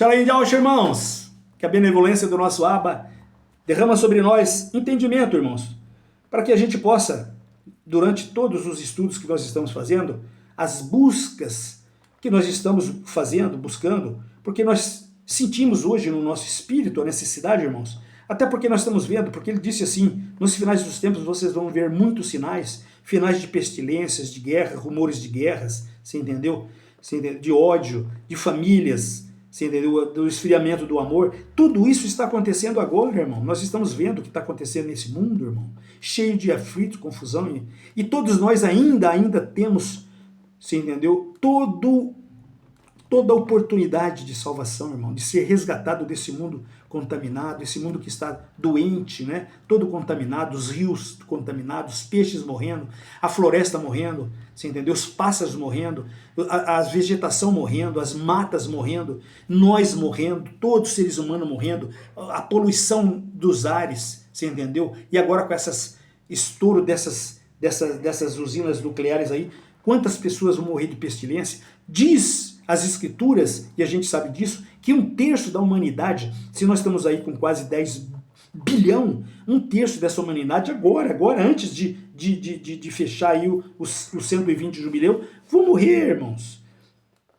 Shalom Yaush, irmãos, que a benevolência do nosso Abba derrama sobre nós entendimento, irmãos, para que a gente possa, durante todos os estudos que nós estamos fazendo, as buscas que nós estamos fazendo, buscando, porque nós sentimos hoje no nosso espírito a necessidade, irmãos, até porque nós estamos vendo, porque ele disse assim, nos finais dos tempos vocês vão ver muitos sinais, finais de pestilências, de guerra, rumores de guerras, você entendeu? De ódio, de famílias, você entendeu? Do esfriamento do amor. Tudo isso está acontecendo agora, irmão. Nós estamos vendo o que está acontecendo nesse mundo, irmão. Cheio de aflitos, confusão. E todos nós ainda temos, você entendeu? Toda a oportunidade de salvação, irmão. De ser resgatado desse mundo contaminado, esse mundo que está doente, né? Todo contaminado, os rios contaminados, os peixes morrendo, a floresta morrendo, você entendeu? Os pássaros morrendo, a vegetação morrendo, as matas morrendo, nós morrendo, todos os seres humanos morrendo, a poluição dos ares, você entendeu? E agora com essas estouro dessas usinas nucleares aí, quantas pessoas vão morrer de pestilência? Diz as escrituras, e a gente sabe disso, que 1/3 da humanidade, se nós estamos aí com quase 10 bilhão, 1/3 dessa humanidade agora, antes de fechar aí os 120 de jubileu, vão morrer, irmãos.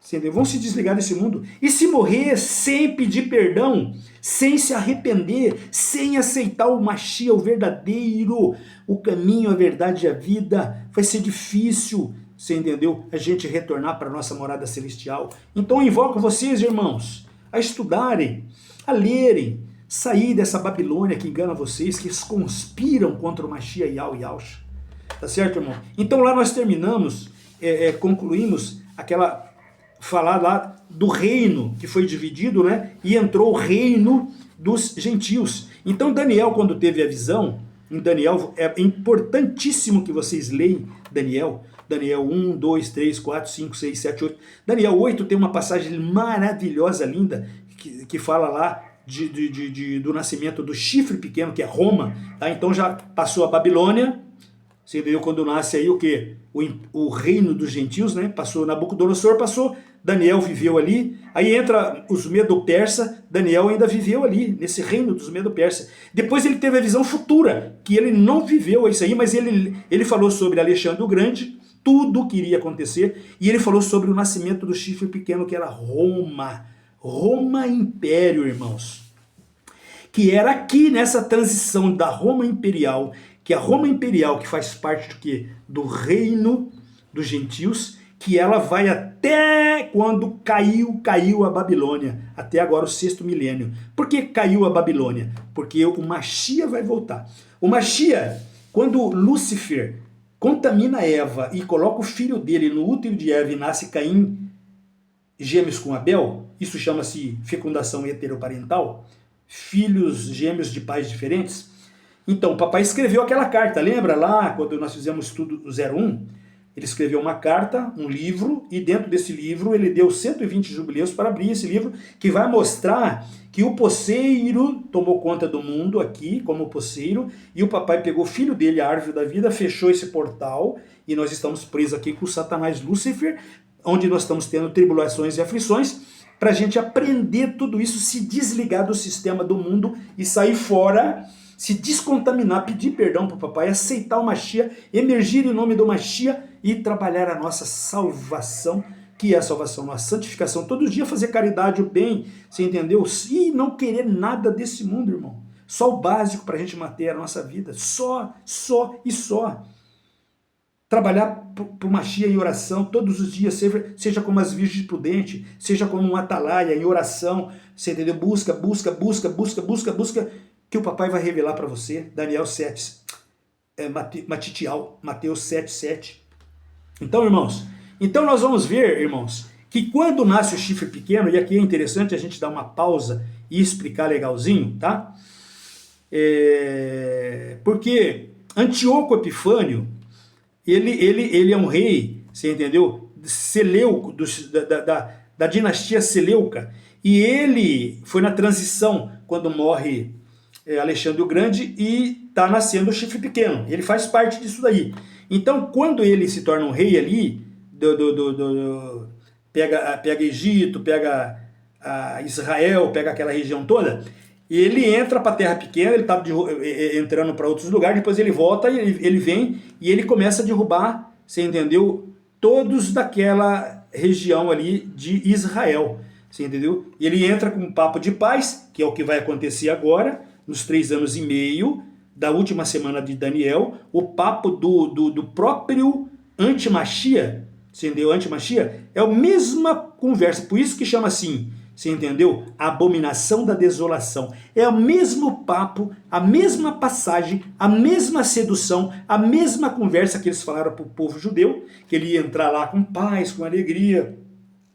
Entendeu? Vão se desligar desse mundo. E se morrer sem pedir perdão, sem se arrepender, sem aceitar o Mashiach, o verdadeiro, o caminho, a verdade e a vida, vai ser difícil, você entendeu? A gente retornar para a nossa morada celestial. Então eu invoco vocês, irmãos, a estudarem, a lerem, sair dessa Babilônia que engana vocês, que conspiram contra o Mashiach Yahusha. Tá certo, irmão? Então lá nós terminamos, concluímos aquela falar lá do reino que foi dividido, né? E entrou o reino dos gentios. Então Daniel, quando teve a visão, em Daniel, é importantíssimo que vocês leiam Daniel 1, 2, 3, 4, 5, 6, 7, 8. Daniel 8 tem uma passagem maravilhosa, linda, que fala lá do nascimento do chifre pequeno, que é Roma. Tá? Então já passou a Babilônia, você entendeu? Quando nasce aí o quê? O reino dos gentios, né? Passou Nabucodonosor, passou, Daniel viveu ali, aí entra os Medo-Persa, Daniel ainda viveu ali, nesse reino dos Medo-Persa. Depois ele teve a visão futura, que ele não viveu isso aí, mas ele falou sobre Alexandre o Grande, tudo que iria acontecer, e ele falou sobre o nascimento do chifre pequeno, que era Roma. Roma Império, irmãos. Que era aqui nessa transição da Roma Imperial, que a Roma Imperial, que faz parte do quê? Do reino dos gentios, que ela vai até quando caiu a Babilônia, até agora o 6º milênio. Por que caiu a Babilônia? Porque o Mashiach vai voltar. O Mashiach, quando Lúcifer contamina Eva e coloca o filho dele no útero de Eva e nasce Caim, gêmeos com Abel, isso chama-se fecundação heteroparental, filhos gêmeos de pais diferentes. Então o papai escreveu aquela carta, lembra lá quando nós fizemos estudo do 01? Ele escreveu uma carta, um livro, e dentro desse livro ele deu 120 jubileus para abrir esse livro, que vai mostrar que o poceiro tomou conta do mundo aqui, como poceiro, e o papai pegou o filho dele, a árvore da vida, fechou esse portal, e nós estamos presos aqui com o Satanás Lúcifer, onde nós estamos tendo tribulações e aflições, para a gente aprender tudo isso, se desligar do sistema do mundo e sair fora, se descontaminar, pedir perdão para o papai, aceitar o Mashiach, emergir em nome do Mashiach e trabalhar a nossa salvação, que é a salvação, a santificação, todo dia fazer caridade, o bem, você entendeu? E não querer nada desse mundo, irmão. Só o básico para a gente manter a nossa vida, só. Trabalhar para o Mashiach em oração todos os dias, seja como as virgens prudentes, seja como um atalaia em oração, você entendeu? Busca, que o papai vai revelar para você. Daniel 7, Mateus 7. Então, irmãos, nós vamos ver, irmãos, que quando nasce o chifre pequeno, e aqui é interessante a gente dar uma pausa e explicar legalzinho, tá? Porque Antíoco Epifânio, ele é um rei, você entendeu? Seleuco, da dinastia Seleuca, e ele foi na transição quando morre Alexandre o Grande e está nascendo o chifre pequeno. Ele faz parte disso daí. Então, quando ele se torna um rei ali, pega Egito, pega a Israel, pega aquela região toda, ele entra para a terra pequena, ele está entrando para outros lugares, depois ele volta, ele vem e ele começa a derrubar, você entendeu? Todos daquela região ali de Israel, você entendeu? E ele entra com um papo de paz, que é o que vai acontecer agora, nos 3 anos e meio da última semana de Daniel, o papo do próprio anti-Machia, você entendeu? Anti-Machia é a mesma conversa, por isso que chama assim, você entendeu? A abominação da desolação. É o mesmo papo, a mesma passagem, a mesma sedução, a mesma conversa que eles falaram para o povo judeu, que ele ia entrar lá com paz, com alegria,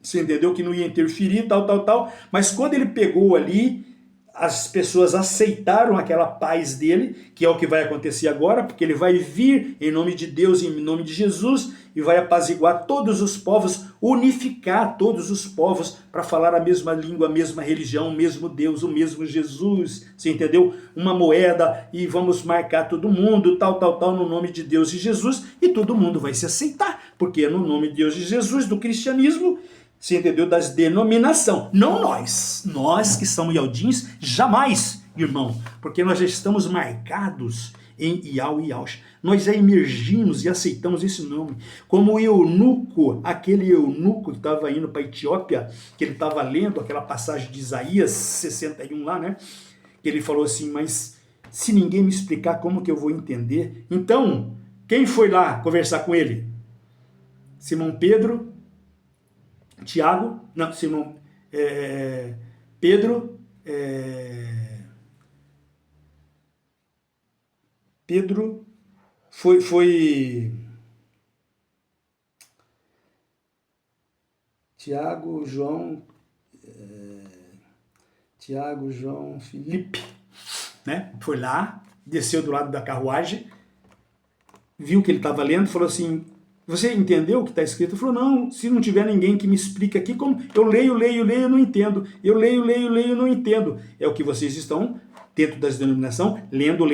você entendeu? Que não ia interferir, tal. Mas quando ele pegou ali, as pessoas aceitaram aquela paz dele, que é o que vai acontecer agora, porque ele vai vir em nome de Deus, em nome de Jesus, e vai apaziguar todos os povos, unificar todos os povos para falar a mesma língua, a mesma religião, o mesmo Deus, o mesmo Jesus, você entendeu? Uma moeda e vamos marcar todo mundo, tal, no nome de Deus e Jesus, e todo mundo vai se aceitar, porque é no nome de Deus e Jesus, do cristianismo, você entendeu? Das denominação. Não nós. Nós que somos ialdins, jamais, irmão. Porque nós já estamos marcados em Iau e Yaush. Nós já emergimos e aceitamos esse nome. Como o eunuco, aquele eunuco que estava indo para a Etiópia, que ele estava lendo aquela passagem de Isaías 61 lá, né? Que ele falou assim, mas se ninguém me explicar, como que eu vou entender? Então, quem foi lá conversar com ele? Simão Pedro, Tiago, não, Simão, Pedro, Pedro foi Tiago, João, Felipe, né? Foi lá, desceu do lado da carruagem, viu que ele estava lendo, falou assim, você entendeu o que está escrito? Ele falou, não, se não tiver ninguém que me explique aqui, como eu leio, eu não entendo. Eu leio, não entendo. É o que vocês estão, dentro das denominações, lendo,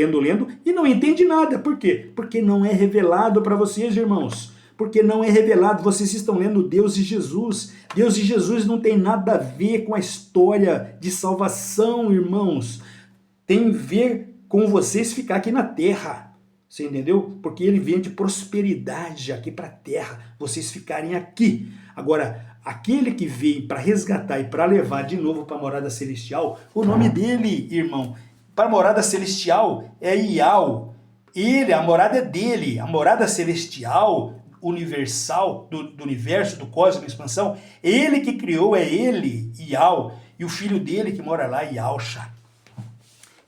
e não entende nada. Por quê? Porque não é revelado para vocês, irmãos. Porque não é revelado, vocês estão lendo Deus e Jesus. Deus e Jesus não tem nada a ver com a história de salvação, irmãos. Tem a ver com vocês ficar aqui na terra. Você entendeu? Porque ele vem de prosperidade aqui para a terra, vocês ficarem aqui. Agora, aquele que veio para resgatar e para levar de novo para a morada celestial, o nome dele, irmão, para a morada celestial é Iau. Ele, a morada é dele, a morada celestial, universal, do universo, do cosmos, da expansão, ele que criou, é ele, Iau, e o filho dele que mora lá, Yausha.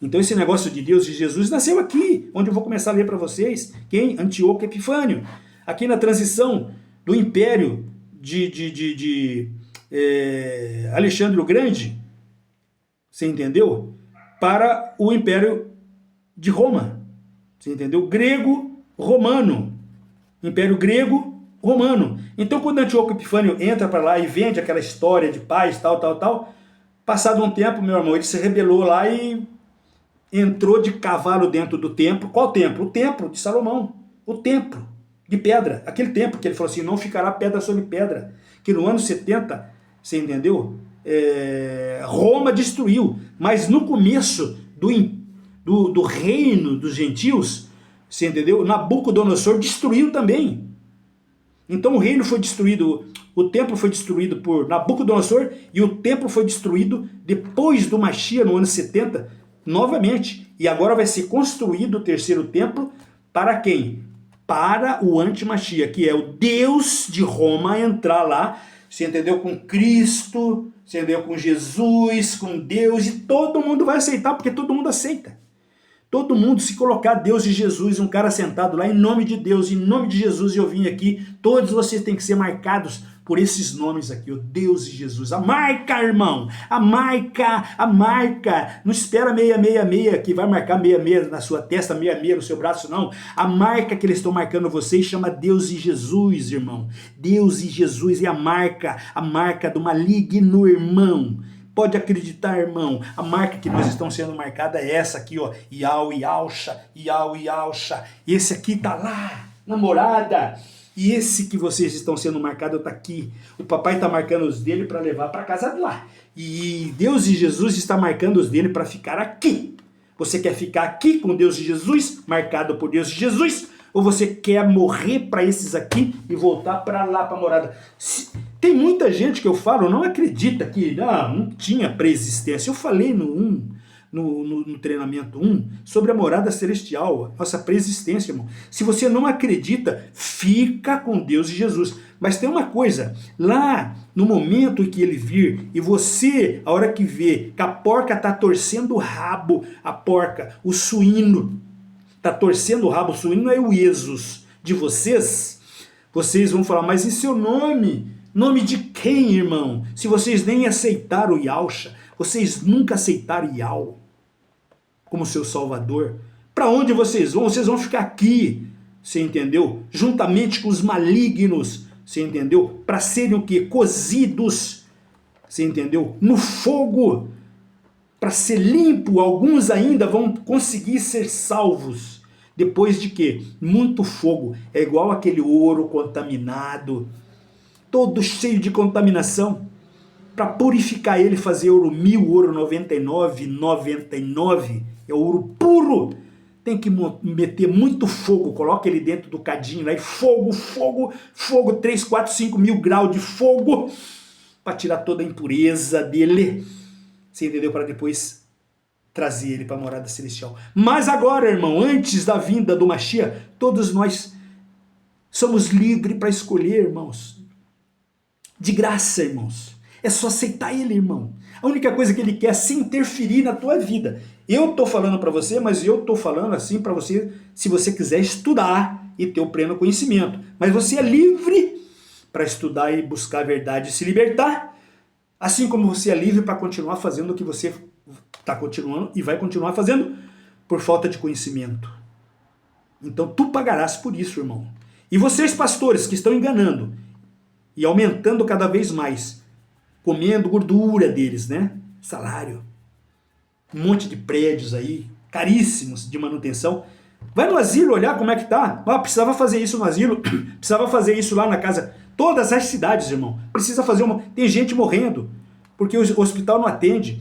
Então esse negócio de Deus e Jesus nasceu aqui, onde eu vou começar a ler para vocês. Quem? Antíoco Epifânio. Aqui na transição do império de Alexandre o Grande, você entendeu? Para o império de Roma. Você entendeu? Grego-romano. Império grego-romano. Então quando Antíoco Epifânio entra para lá e vende aquela história de paz, tal, passado um tempo, meu irmão, ele se rebelou lá e entrou de cavalo dentro do templo. Qual templo? O templo de Salomão. O templo de pedra. Aquele templo que ele falou assim, não ficará pedra sobre pedra. Que no ano 70, você entendeu? Roma destruiu. Mas no começo do reino dos gentios, você entendeu? Nabucodonosor destruiu também. Então o reino foi destruído, o templo foi destruído por Nabucodonosor e o templo foi destruído depois do Mashiach no ano 70, novamente, e agora vai ser construído o terceiro templo para quem? Para o anti-Mashiach, que é o Deus de Roma entrar lá, você entendeu? Com Cristo, você entendeu? Com Jesus, com Deus, e todo mundo vai aceitar, porque todo mundo aceita. Todo mundo, se colocar Deus e Jesus, um cara sentado lá, em nome de Deus, em nome de Jesus, eu vim aqui, todos vocês têm que ser marcados por esses nomes aqui, o Deus e Jesus. A marca, irmão, a marca. Não espera 666 que vai marcar 66 na sua testa, 66 no seu braço, não. A marca que eles estão marcando vocês chama Deus e Jesus, irmão. Deus e Jesus é a marca do maligno, irmão. Pode acreditar, irmão, a marca que nós estamos sendo marcada é essa aqui, ó. Iau e Yausha. Esse aqui tá lá, na morada E esse que vocês estão sendo marcados está aqui. O papai está marcando os dele para levar para casa de lá. E Deus e Jesus está marcando os dele para ficar aqui. Você quer ficar aqui com Deus e Jesus, marcado por Deus e Jesus? Ou você quer morrer para esses aqui e voltar para lá, para a morada? Tem muita gente que eu falo, não acredita que não tinha pré-existência. Eu falei no treinamento 1 sobre a morada celestial, nossa pré-existência, irmão. Se você não acredita, fica com Deus e Jesus. Mas tem uma coisa, lá no momento em que ele vir, e você, a hora que vê que a porca está torcendo o rabo, a porca, o suíno, está torcendo o rabo, o suíno é o Jesus de vocês, vocês vão falar, mas em seu nome? Nome de quem, irmão? Se vocês nem aceitaram o Yahusha, vocês nunca aceitaram Yahweh como seu salvador, para onde vocês vão? Vocês vão ficar aqui, você entendeu? Juntamente com os malignos, você entendeu? Para serem o quê? Cozidos, você entendeu? No fogo, para ser limpo. Alguns ainda vão conseguir ser salvos, depois de quê? Muito fogo, é igual aquele ouro contaminado, todo cheio de contaminação. Para purificar ele, fazer ouro 1000, ouro 99, 99, é ouro puro. Tem que meter muito fogo, coloca ele dentro do cadinho lá e fogo, fogo, fogo, 3, 4, 5 mil graus de fogo, para tirar toda a impureza dele, você entendeu? Para depois trazer ele para a morada celestial. Mas agora, irmão, antes da vinda do Mashiach, todos nós somos livres para escolher, irmãos. De graça, irmãos. É só aceitar ele, irmão. A única coisa que ele quer é se interferir na tua vida. Eu estou falando para você, mas eu estou falando assim para você, se você quiser estudar e ter o pleno conhecimento. Mas você é livre para estudar e buscar a verdade e se libertar, assim como você é livre para continuar fazendo o que você está continuando e vai continuar fazendo por falta de conhecimento. Então tu pagarás por isso, irmão. E vocês, pastores, que estão enganando e aumentando cada vez mais, comendo gordura deles, né? Salário. Um monte de prédios aí, caríssimos de manutenção. Vai no asilo olhar como é que tá. Ah, precisava fazer isso no asilo, precisava fazer isso lá na casa. Todas as cidades, irmão. Precisa fazer uma... Tem gente morrendo, porque o hospital não atende.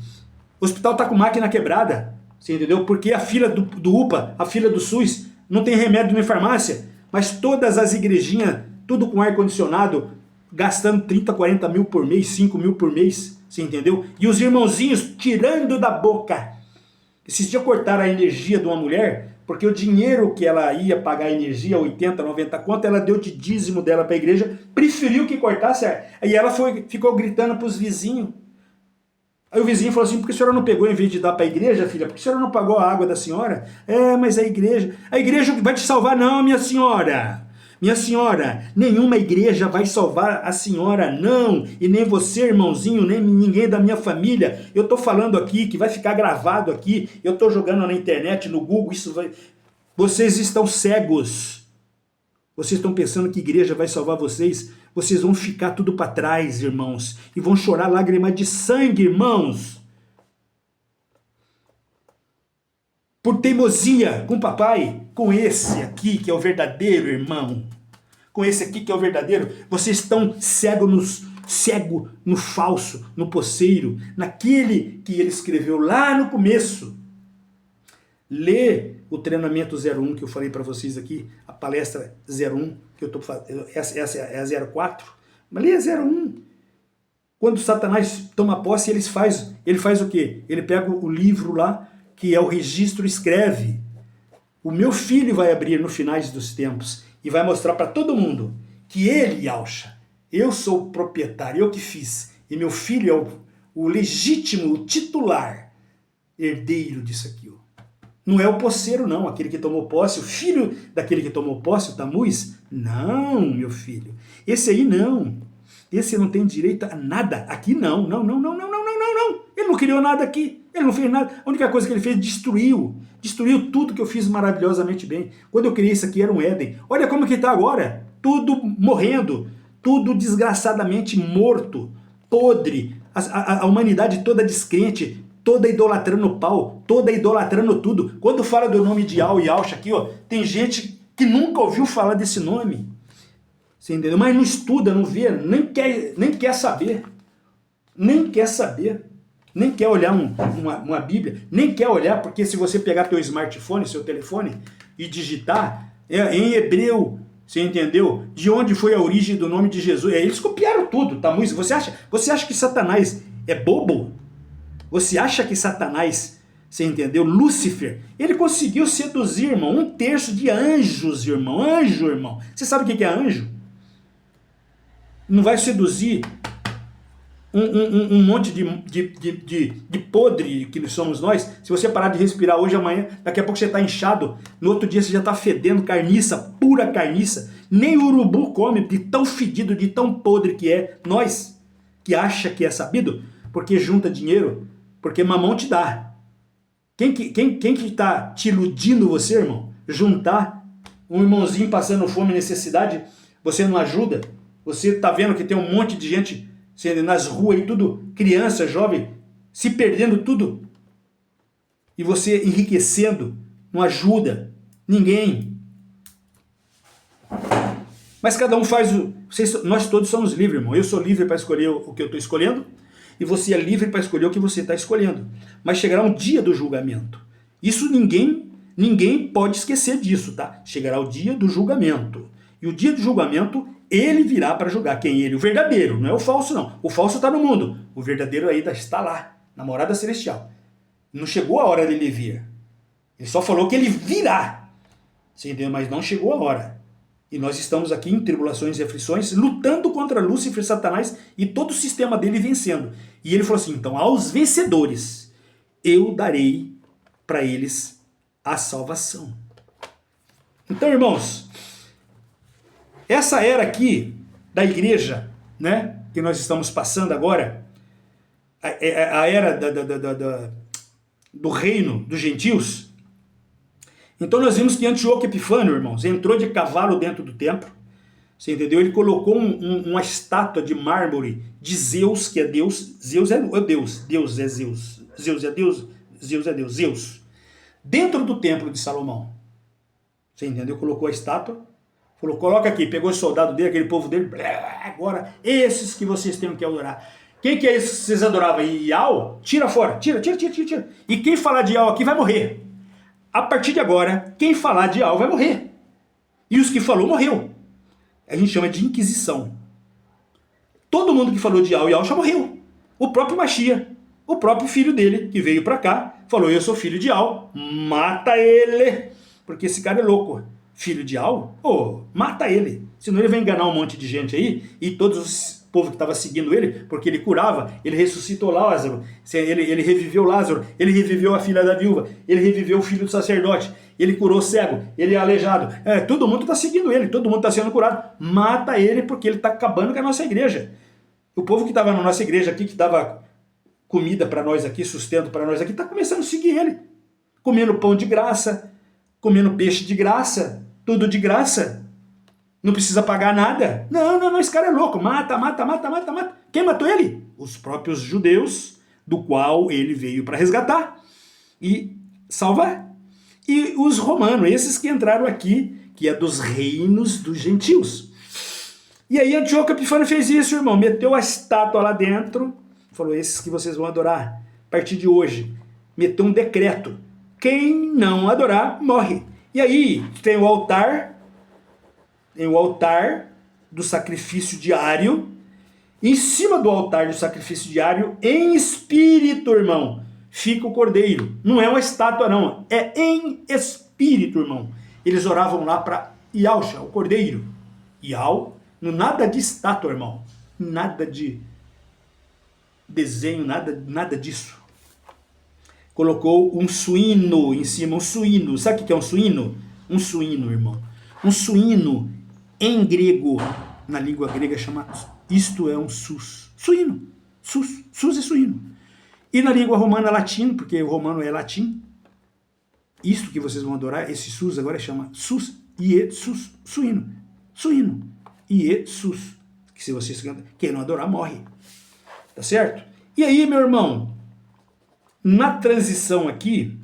O hospital tá com máquina quebrada, você entendeu? Porque a fila do UPA, a fila do SUS, não tem remédio na farmácia. Mas todas as igrejinhas, tudo com ar-condicionado, gastando 30, 40 mil por mês, 5 mil por mês, você entendeu? E os irmãozinhos tirando da boca. Esses dias cortaram a energia de uma mulher, porque o dinheiro que ela ia pagar a energia, 80, 90 conto, ela deu de dízimo dela para a igreja, preferiu que cortasse, aí ela ficou gritando para os vizinhos. Aí o vizinho falou assim, por que a senhora não pegou em vez de dar para a igreja, filha? Por que a senhora não pagou a água da senhora? É, mas a igreja vai te salvar não, minha senhora. Minha senhora, nenhuma igreja vai salvar a senhora, não, e nem você, irmãozinho, nem ninguém da minha família. Eu estou falando aqui, que vai ficar gravado aqui, eu estou jogando na internet, no Google, isso vai... Vocês estão cegos. Vocês estão pensando que igreja vai salvar vocês? Vocês vão ficar tudo para trás, irmãos, e vão chorar lágrimas de sangue, irmãos. Por teimosia com o papai, com esse aqui que é o verdadeiro, irmão, com esse aqui que é o verdadeiro, vocês estão cegos no falso, no posseiro, naquele que ele escreveu lá no começo. Lê o treinamento 01 que eu falei para vocês aqui, a palestra 01, que eu estou fazendo, essa é a 04, mas lê a 01. Quando Satanás toma posse, ele faz o quê? Ele pega o livro lá, que é o registro, escreve. O meu filho vai abrir no finais dos tempos e vai mostrar para todo mundo que ele, Yahusha, eu sou o proprietário, eu que fiz, e meu filho é o legítimo, o titular, herdeiro disso aqui. Ó. Não é o posseiro, não, aquele que tomou posse, o filho daquele que tomou posse, o Tamuz. Não, meu filho, esse aí não. Esse não tem direito a nada. Aqui não, não. Ele não criou nada aqui. Ele não fez nada. A única coisa que ele fez, destruiu. Destruiu tudo que eu fiz maravilhosamente bem. Quando eu criei isso aqui, era um Éden. Olha como que está agora. Tudo morrendo. Tudo desgraçadamente morto. Podre. A humanidade toda descrente. Toda idolatrando o pau. Toda idolatrando tudo. Quando fala do nome de Yahusha aqui, ó, tem gente que nunca ouviu falar desse nome. Você entendeu? Mas não estuda, não vê, nem quer saber. Nem quer saber. Nem quer olhar uma Bíblia. Nem quer olhar, porque se você pegar teu smartphone, seu telefone, e digitar em hebreu, você entendeu? De onde foi a origem do nome de Jesus. Eles copiaram tudo, tá? Você acha que Satanás é bobo? Você acha que Satanás, você entendeu? Lúcifer, ele conseguiu seduzir, irmão, 1/3 de anjos, irmão. Anjo, irmão. Você sabe o que é anjo? Não vai seduzir um monte de podre que somos nós. Se você parar de respirar hoje, amanhã, daqui a pouco você está inchado, no outro dia você já está fedendo carniça, pura carniça. Nem o urubu come, de tão fedido, de tão podre que é. Nós, que acha que é sabido, porque junta dinheiro, porque mamão te dá. Quem que está te iludindo você, irmão? Juntar um irmãozinho passando fome e necessidade, você não ajuda? Você está vendo que tem um monte de gente nas ruas aí, tudo criança, jovem, se perdendo tudo. E você enriquecendo, não ajuda ninguém. Mas cada um faz nós todos somos livres, irmão. Eu sou livre para escolher o que eu estou escolhendo, e você é livre para escolher o que você está escolhendo. Mas chegará um dia do julgamento. Isso ninguém pode esquecer disso, tá? Chegará o dia do julgamento. E o dia do julgamento, ele virá para julgar. Quem ele? O verdadeiro, não é o falso, não. O falso está no mundo. O verdadeiro ainda está lá, na morada celestial. Não chegou a hora dele vir. Ele só falou que ele virá. Você entendeu? Mas não chegou a hora. E nós estamos aqui em tribulações e aflições, lutando contra Lúcifer, Satanás e todo o sistema dele vencendo. E ele falou assim, então, aos vencedores, eu darei para eles a salvação. Então, irmãos, essa era aqui da igreja, né, que nós estamos passando agora, a era do reino dos gentios. Então nós vimos que Antíoco Epifânio, irmãos, entrou de cavalo dentro do templo, você entendeu? Ele colocou uma estátua de mármore de Zeus, que é Deus. Zeus é Deus, Deus é Zeus, Zeus é Deus, Zeus é Deus, Zeus. Dentro do templo de Salomão, você entendeu? Colocou a estátua, falou, coloca aqui, pegou o soldado dele, aquele povo dele, agora, esses que vocês têm que adorar. Quem que é esse que vocês adoravam? Iau? Tira fora, tira. E quem falar de Iau aqui vai morrer. A partir de agora, quem falar de Iau vai morrer. E os que falou, morreu. A gente chama de Inquisição. Todo mundo que falou de Iau já morreu. O próprio Machia, o próprio filho dele, que veio pra cá, falou, eu sou filho de Iau, mata ele. Porque esse cara é louco. Filho de Iau? Mata ele. Senão ele vai enganar um monte de gente aí, e todos os povo que estava seguindo ele, porque ele curava, ele ressuscitou Lázaro, ele reviveu Lázaro, ele reviveu a filha da viúva, ele reviveu o filho do sacerdote, ele curou o cego, ele é aleijado. Todo mundo está seguindo ele, todo mundo está sendo curado. Mata ele porque ele está acabando com a nossa igreja. O povo que estava na nossa igreja aqui, que dava comida para nós aqui, sustento para nós aqui, está começando a seguir ele. Comendo pão de graça, comendo peixe de graça, tudo de graça. Não precisa pagar nada. Não, esse cara é louco. Mata. Quem matou ele? Os próprios judeus, do qual ele veio para resgatar e salvar. E os romanos, esses que entraram aqui, que é dos reinos dos gentios. E aí Antíoco Epifânio fez isso, irmão. Meteu a estátua lá dentro. Falou, esses que vocês vão adorar a partir de hoje. Meteu um decreto. Quem não adorar, morre. E aí tem o altar do sacrifício diário. Em cima do altar do sacrifício diário, em espírito, irmão, fica o cordeiro. Não é uma estátua, não. É em espírito, irmão. Eles oravam lá para Iausha, o cordeiro. Iau, nada de estátua, irmão. Nada de desenho, nada disso. Colocou um suíno em cima, um suíno. Sabe o que é um suíno? Um suíno, irmão. Um suíno, em grego, na língua grega, chama isto é um sus. Suíno. Sus é suíno. E na língua romana, latim, porque o romano é latim. Isto que vocês vão adorar, esse sus agora chama sus, ie, sus, suíno. Suíno. Ie, sus. Que se vocês quem não adorar, morre. Tá certo? E aí, meu irmão, na transição aqui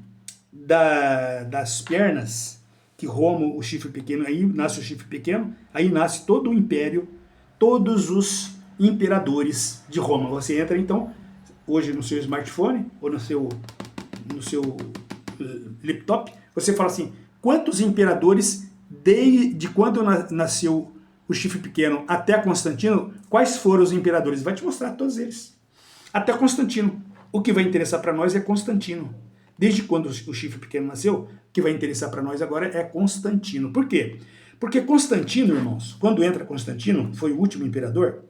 das pernas, que Roma, o chifre pequeno, aí nasce o chifre pequeno, aí nasce todo o império, todos os imperadores de Roma. Você entra então, hoje no seu smartphone, ou no seu laptop, você fala assim, quantos imperadores, de quando nasceu o chifre pequeno até Constantino, quais foram os imperadores? Vai te mostrar todos eles. Até Constantino. O que vai interessar para nós é Constantino. Desde quando o chifre pequeno nasceu, o que vai interessar para nós agora é Constantino. Por quê? Porque Constantino, irmãos, quando entra Constantino, foi o último imperador.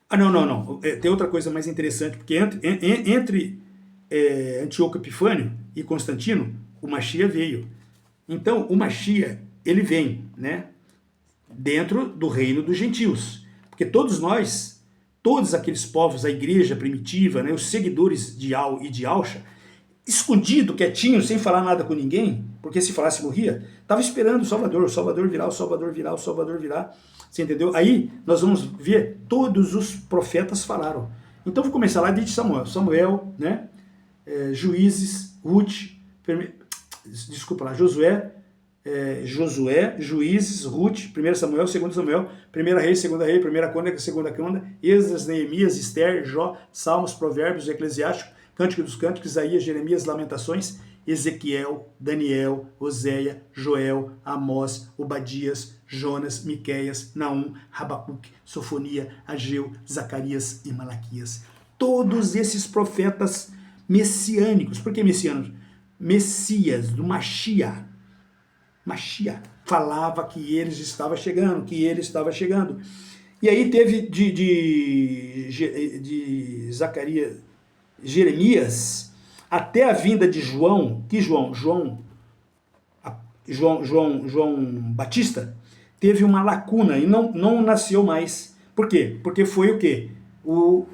Ah, não. Tem outra coisa mais interessante, porque entre Antíoco Epifânio e Constantino, o Machia veio. Então, o Machia, ele vem, né, dentro do reino dos gentios. Porque todos nós, todos aqueles povos, a igreja primitiva, né, os seguidores de Al e de Alcha, escondido, quietinho, sem falar nada com ninguém, porque se falasse morria, estava esperando o Salvador virá, o Salvador virá, o Salvador virá. Você entendeu? Aí nós vamos ver, todos os profetas falaram. Então vou começar lá de Samuel, né? Juízes, Ruth, Josué, Juízes, Ruth, 1 Samuel, 2 Samuel, 1 Rei, 2 Rei, 1 Crônica, 2 Crônica, Esdras, Neemias, Esther, Jó, Salmos, Provérbios, Eclesiástico, Cântico dos Cânticos, Isaías, Jeremias, Lamentações, Ezequiel, Daniel, Oséia, Joel, Amós, Obadias, Jonas, Miqueias, Naum, Rabacuque, Sofonia, Ageu, Zacarias e Malaquias. Todos esses profetas messiânicos. Por que messiânicos? Messias, do Machia. Machia falava que ele estava chegando, E aí teve de Zacarias, Jeremias, até a vinda de João, que João Batista, teve uma lacuna e não nasceu mais. Por quê? Porque foi o quê? O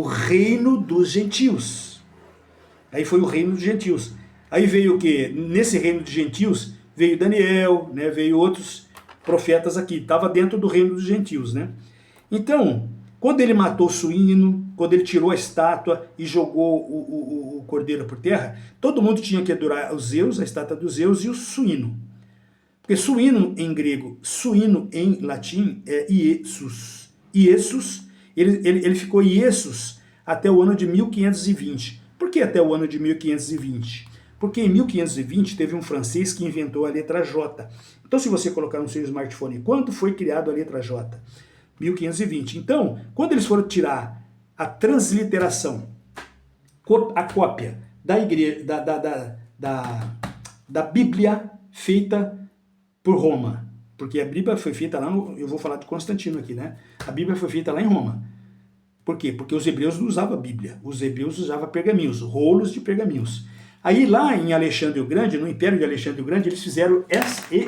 reino dos gentios. Aí foi o reino dos gentios. Aí veio o quê? Nesse reino dos gentios, veio Daniel, né? Veio outros profetas aqui. Estava dentro do reino dos gentios, né? Então, quando ele matou o suíno, quando ele tirou a estátua e jogou o cordeiro por terra, todo mundo tinha que adorar os Zeus, a estátua dos Zeus e o suíno. Porque suíno em grego, suíno em latim é Iesus. Iesus, ele ficou Iesus até o ano de 1520. Por que até o ano de 1520? Porque em 1520 teve um francês que inventou a letra J. Então, se você colocar no seu smartphone, quando foi criado a letra J? 1520. Então, quando eles foram tirar a transliteração, a cópia da igreja, da Bíblia feita por Roma, porque a Bíblia foi feita lá eu vou falar de Constantino aqui, né? A Bíblia foi feita lá em Roma. Por quê? Porque os hebreus não usavam a Bíblia, os hebreus usavam pergaminhos, rolos de pergaminhos. Aí lá em Alexandre o Grande, no Império de Alexandre o Grande, eles fizeram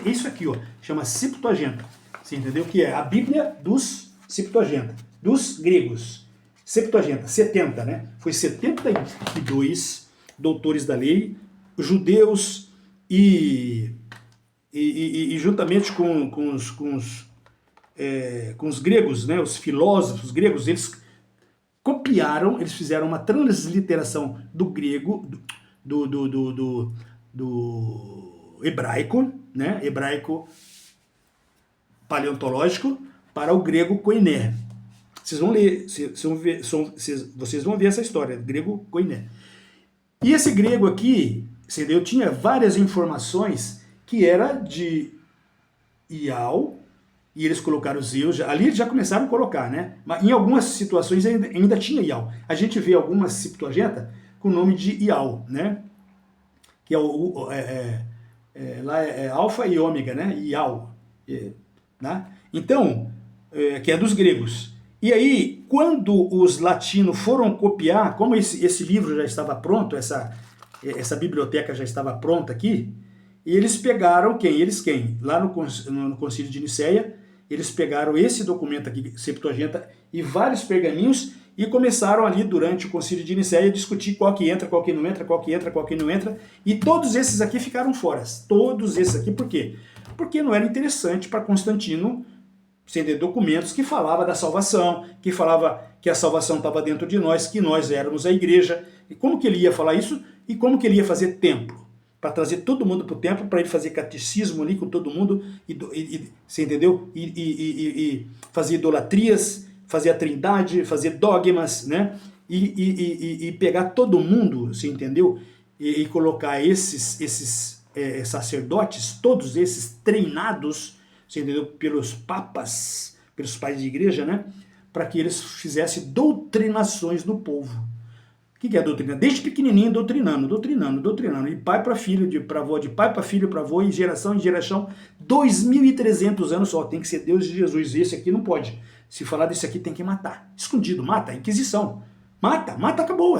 isso aqui, ó, chama Septuaginta. Você entendeu? Que é a Bíblia dos Septuaginta, dos gregos. Septuaginta, 70, né? Foi 72 doutores da lei, judeus e juntamente com os gregos, né? Os filósofos gregos, eles copiaram, eles fizeram uma transliteração do grego, do hebraico, né? Hebraico paleontológico, para o grego koiné. Vocês vão ler, vocês vão ver essa história, grego koiné. E esse grego aqui, entendeu? Tinha várias informações que era de Ial, e eles colocaram Zeus, ali eles já começaram a colocar, né? Mas em algumas situações ainda tinha Ial. A gente vê algumas Septuaginta com o nome de Ial, né? Que é lá é alfa e ômega, né? Ial, né? Então, que é dos gregos. E aí, quando os latinos foram copiar, como esse livro já estava pronto, essa biblioteca já estava pronta aqui, e eles pegaram quem? Lá no Concílio de Nicéia, eles pegaram esse documento aqui, Septuaginta, e vários pergaminhos, e começaram ali durante o Concílio de Nicéia a discutir qual que entra, qual que não entra, qual que entra, qual que não entra, e todos esses aqui ficaram fora. Todos esses aqui, por quê? Porque não era interessante para Constantino ser documentos que falava da salvação, que falava que a salvação estava dentro de nós, que nós éramos a igreja. E como que ele ia falar isso? E como que ele ia fazer templo? para trazer todo mundo para o templo, para ele fazer catecismo ali com todo mundo, você entendeu? E fazer idolatrias, fazer a trindade, fazer dogmas, né? E pegar todo mundo, você entendeu? E colocar esses sacerdotes, todos esses treinados, você entendeu? Pelos papas, pelos pais de igreja, né? Para que eles fizessem doutrinações no povo. O que é doutrina? Desde pequenininho doutrinando, de pai para filho, de para avô, de pai para filho, para avô, em geração, 2.300 anos só, tem que ser Deus e Jesus, esse aqui não pode. Se falar desse aqui tem que matar, escondido, mata, Inquisição. Mata, acabou,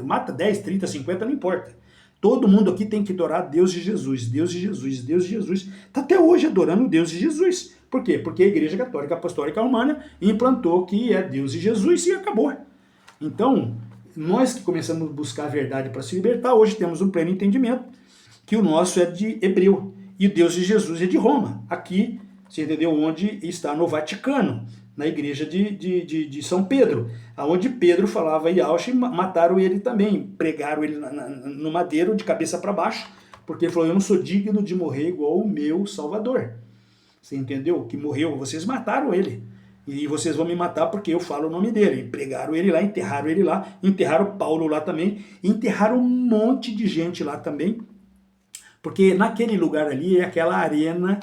mata 10, 30, 50, não importa. Todo mundo aqui tem que adorar Deus e Jesus, Deus e Jesus, Deus e Jesus. Está até hoje adorando Deus e Jesus. Por quê? Porque a Igreja Católica Apostólica Romana implantou que é Deus e Jesus e acabou. Então, nós que começamos a buscar a verdade para se libertar, hoje temos um pleno entendimento que o nosso é de hebreu e Deus de Jesus é de Roma. Aqui, você entendeu, onde está no Vaticano, na igreja de São Pedro, aonde Pedro falava Yahshua e mataram ele também, pregaram ele no madeiro de cabeça para baixo, porque ele falou, eu não sou digno de morrer igual o meu Salvador. Você entendeu? Que morreu, vocês mataram ele. E vocês vão me matar porque eu falo o nome dele. Pregaram ele lá, enterraram Paulo lá também, enterraram um monte de gente lá também, porque naquele lugar ali é aquela arena,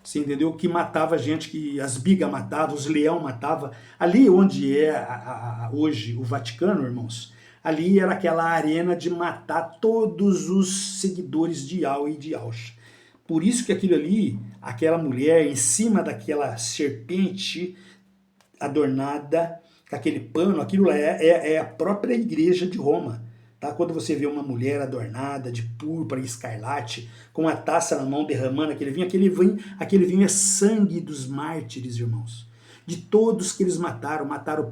você entendeu, que matava gente, que as bigas matavam, os leão matavam. Ali onde é hoje o Vaticano, irmãos, ali era aquela arena de matar todos os seguidores de Yahweh e de Yahshua. Por isso que aquilo ali, aquela mulher em cima daquela serpente adornada, com aquele pano, aquilo é a própria igreja de Roma. Tá? Quando você vê uma mulher adornada de púrpura e escarlate, com a taça na mão derramando aquele vinho é sangue dos mártires, irmãos. De todos que eles mataram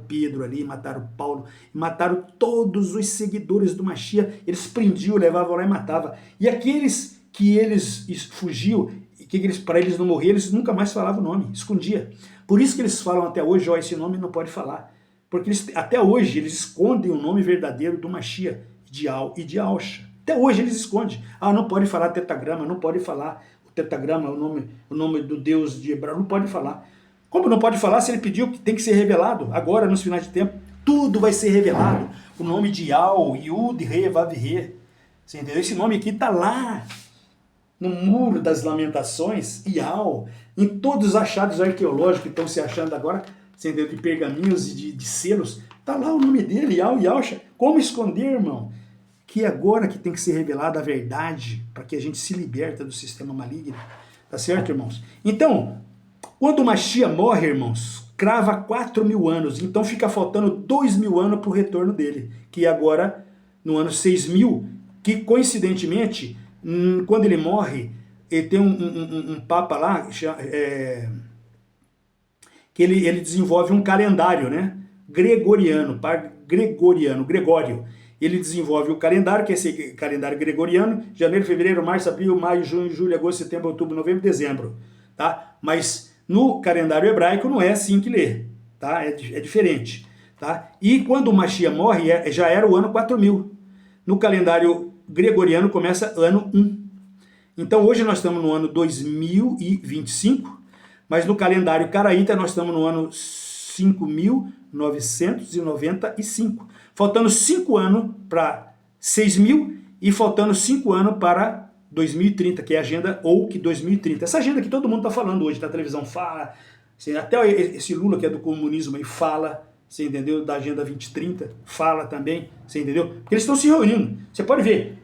Pedro ali, mataram Paulo, mataram todos os seguidores do Mashiach, eles prendiam, levavam lá e matavam. E aqueles que eles fugiam, para eles não morrerem, eles nunca mais falavam o nome, escondia. Por isso que eles falam até hoje, ó, esse nome não pode falar. Porque até hoje eles escondem o nome verdadeiro do Mashiach, de Al e de Yahshua. Até hoje eles escondem. Não pode falar tetagrama, não pode falar o tetagrama, o nome do Deus de Hebreu, não pode falar. Como não pode falar se ele pediu que tem que ser revelado? Agora, nos finais de tempo, tudo vai ser revelado. O nome de Yal, Yud, Re, Vav, Re. Você entendeu? Esse nome aqui está lá, no Muro das Lamentações, Yal, em todos os achados arqueológicos que estão se achando agora, você entendeu? De pergaminhos e de selos, está lá o nome dele, Yal, Yahshua. Como esconder, irmão? Que agora que tem que ser revelada a verdade, para que a gente se liberta do sistema maligno. Tá certo, irmãos? Então, quando o Mashiach morre, irmãos, crava 4.000 anos, então fica faltando 2.000 anos para o retorno dele, que é agora no ano 6.000, que coincidentemente, quando ele morre, ele tem um papa lá, que ele desenvolve um calendário, né? Gregoriano. Ele desenvolve o calendário, que é esse calendário gregoriano, janeiro, fevereiro, março, abril, maio, junho, julho, agosto, setembro, outubro, novembro, dezembro, tá? Mas no calendário hebraico não é assim que lê, tá? É diferente, tá? E quando o Mashiach morre, já era o ano 4.000. No calendário gregoriano começa ano 1. Então hoje nós estamos no ano 2025, mas no calendário caraíta nós estamos no ano 5.995. Faltando 5 anos para 6.000 e faltando 5 anos para 2030, que é a agenda OUC 2030. Essa agenda que todo mundo está falando hoje, na televisão fala, até esse Lula que é do comunismo aí fala, você entendeu? Da agenda 2030, fala também, você entendeu? Porque eles estão se reunindo. Você pode ver,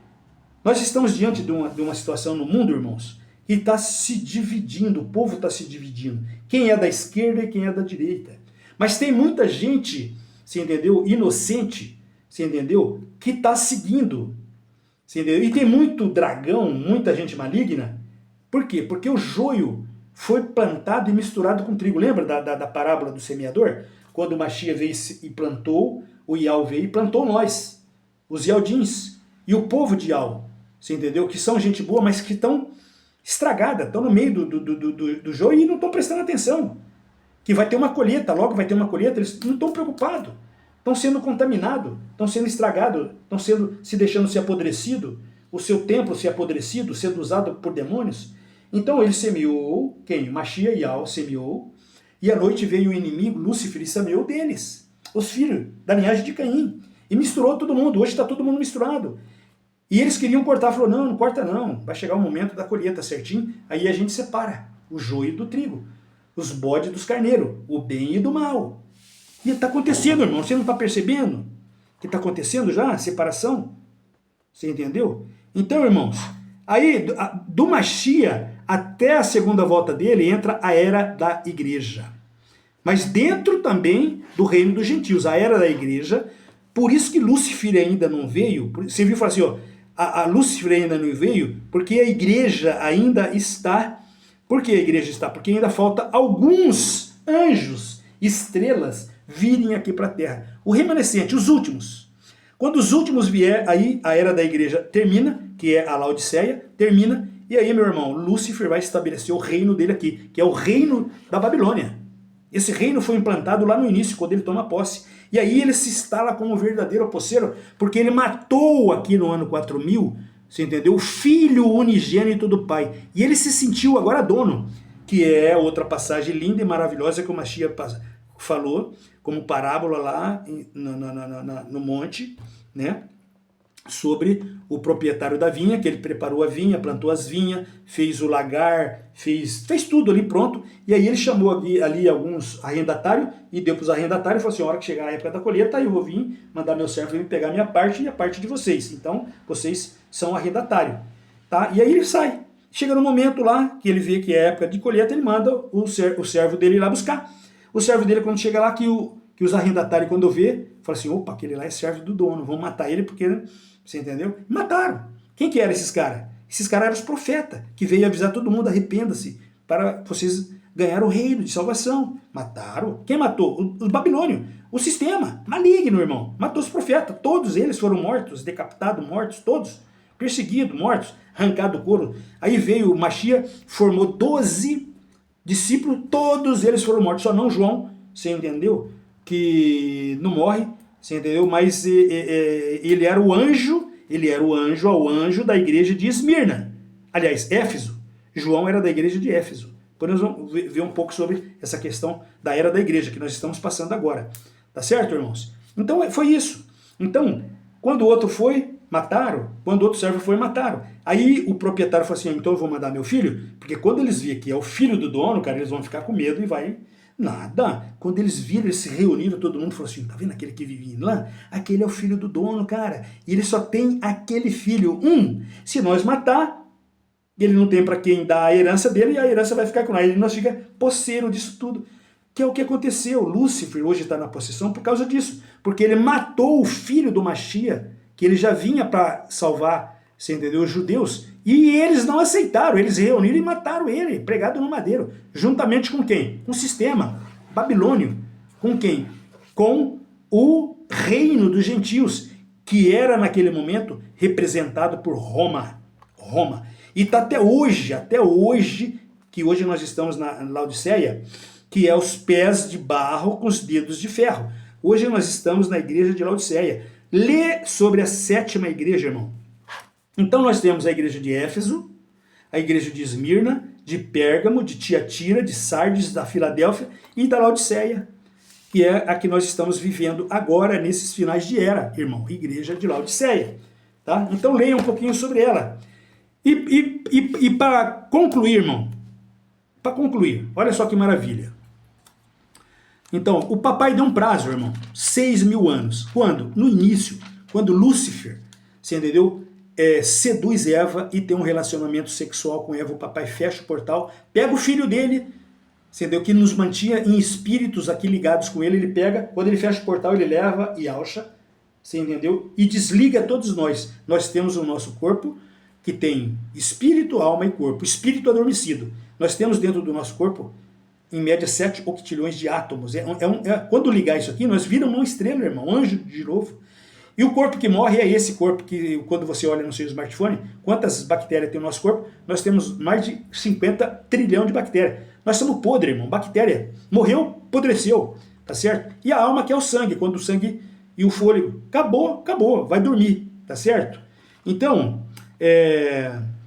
nós estamos diante de uma situação no mundo, irmãos, que está se dividindo, o povo está se dividindo. Quem é da esquerda e quem é da direita. Mas tem muita gente, você entendeu? Inocente, você entendeu? Que está seguindo, você entendeu? E tem muito dragão, muita gente maligna. Por quê? Porque o joio foi plantado e misturado com trigo. Lembra da parábola do semeador? Quando o Mashiach veio e plantou, o Yal veio e plantou nós, os Yaldins, e o povo de Yal, você entendeu? Que são gente boa, mas que estão estragadas, estão no meio do joio e não estão prestando atenção. Que vai ter uma colheita, logo vai ter uma colheita, eles não estão preocupados. Estão sendo contaminados, estão sendo estragados, estão se deixando se apodrecido o seu templo ser apodrecido, sendo usado por demônios. Então ele semeou, quem? Machia e Al semeou, e à noite veio o inimigo, Lúcifer, e semeou deles, os filhos da linhagem de Caim, e misturou todo mundo. Hoje está todo mundo misturado. E eles queriam cortar, falou, não, não corta não, vai chegar o momento da colheita certinho, aí a gente separa o joio do trigo, os bodes dos carneiros, o bem e do mal. E está acontecendo, irmão, você não está percebendo que está acontecendo já a separação? Você entendeu? Então, irmãos, aí do Machia até a segunda volta dele entra a era da igreja. Mas dentro também do reino dos gentios, a era da igreja. Por isso que Lúcifer ainda não veio. Você viu falar assim, ó, a Lúcifer ainda não veio porque a igreja ainda está. Por que a igreja está? Porque ainda falta alguns anjos, estrelas, virem aqui para a terra. O remanescente, os últimos. Quando os últimos vier, aí a era da igreja termina, que é a Laodiceia, termina, e aí, meu irmão, Lúcifer vai estabelecer o reino dele aqui, que é o reino da Babilônia. Esse reino foi implantado lá no início, quando ele toma posse. E aí ele se instala como verdadeiro aposseiro, porque ele matou aqui no ano 4000, você entendeu? O filho unigênito do pai. E ele se sentiu agora dono, que é outra passagem linda e maravilhosa que o Mashiach falou, como parábola lá no monte, né? Sobre o proprietário da vinha, que ele preparou a vinha, plantou as vinhas, fez o lagar, fez tudo ali pronto, e aí ele chamou ali alguns arrendatários e deu para os arrendatários e falou assim, a hora que chegar a época da colheita, eu vou vir mandar meu servo vir pegar a minha parte e a parte de vocês, então vocês são arrendatário, tá? E aí ele sai, chega no momento lá, que ele vê que é época de colheita, ele manda o servo dele ir lá buscar. O servo dele, quando chega lá, que os arrendatários, quando vê, fala assim, opa, aquele lá é servo do dono, vamos matar ele porque... Você entendeu? Mataram. Quem que eram esses caras? Esses caras eram os profetas, que veio avisar todo mundo, arrependa-se, para vocês ganharem o reino de salvação. Mataram. Quem matou? Os babilônios. O sistema maligno, irmão. Matou os profetas. Todos eles foram mortos, decapitados, mortos, todos. Perseguidos, mortos, arrancado do couro. Aí veio o Machia, formou 12 discípulos, todos eles foram mortos, só não João, você entendeu? Que não morre. Você entendeu? Mas ele era o anjo ao anjo da igreja de Esmirna. Aliás, Éfeso. João era da igreja de Éfeso. Depois nós vamos ver um pouco sobre essa questão da era da igreja, que nós estamos passando agora. Tá certo, irmãos? Então, foi isso. Então, quando o outro foi, mataram. Quando o outro servo foi, mataram. Aí o proprietário falou assim, então eu vou mandar meu filho, porque quando eles virem que é o filho do dono, cara, eles vão ficar com medo e vai... Nada. Quando eles viram, eles se reuniram, todo mundo falou assim, tá vendo aquele que vivia lá? Aquele é o filho do dono, cara. E ele só tem aquele filho. Se nós matar, ele não tem para quem dar a herança dele e a herança vai ficar com nós. Ele nós fica posseiro disso tudo. Que é o que aconteceu. Lúcifer hoje está na possessão por causa disso. Porque ele matou o filho do Machia, que ele já vinha para salvar, você entendeu, os judeus. E eles não aceitaram, eles reuniram e mataram ele, pregado no madeiro. Juntamente com quem? Com o sistema babilônio. Com quem? Com o reino dos gentios, que era naquele momento representado por Roma. E está até hoje, que hoje nós estamos na Laodiceia, que é os pés de barro com os dedos de ferro. Hoje nós estamos na igreja de Laodiceia. Lê sobre a sétima igreja, irmão. Então nós temos a igreja de Éfeso, a igreja de Esmirna, de Pérgamo, de Tiatira, de Sardes, da Filadélfia e da Laodiceia, que é a que nós estamos vivendo agora nesses finais de era, irmão, igreja de Laodiceia. Tá? Então leia um pouquinho sobre ela. E para concluir, irmão, olha só que maravilha. Então, o papai deu um prazo, irmão, 6.000 anos. Quando? No início, quando Lúcifer, você entendeu? Seduz Eva e tem um relacionamento sexual com Eva, o papai fecha o portal, pega o filho dele, entendeu? Que nos mantinha em espíritos aqui ligados com ele, ele pega, quando ele fecha o portal, ele leva e alcha, você entendeu? E desliga todos nós. Nós temos o nosso corpo, que tem espírito, alma e corpo, espírito adormecido. Nós temos dentro do nosso corpo, em média, 7 octilhões de átomos. Quando ligar isso aqui, nós viramos uma estrela, irmão, anjo de novo. E o corpo que morre é esse corpo que, quando você olha no seu smartphone, quantas bactérias tem no nosso corpo? Nós temos mais de 50 trilhão de bactérias. Nós somos podres, irmão. Bactéria morreu, apodreceu, tá certo? E a alma que é o sangue, quando o sangue e o fôlego, acabou, vai dormir, tá certo? Então,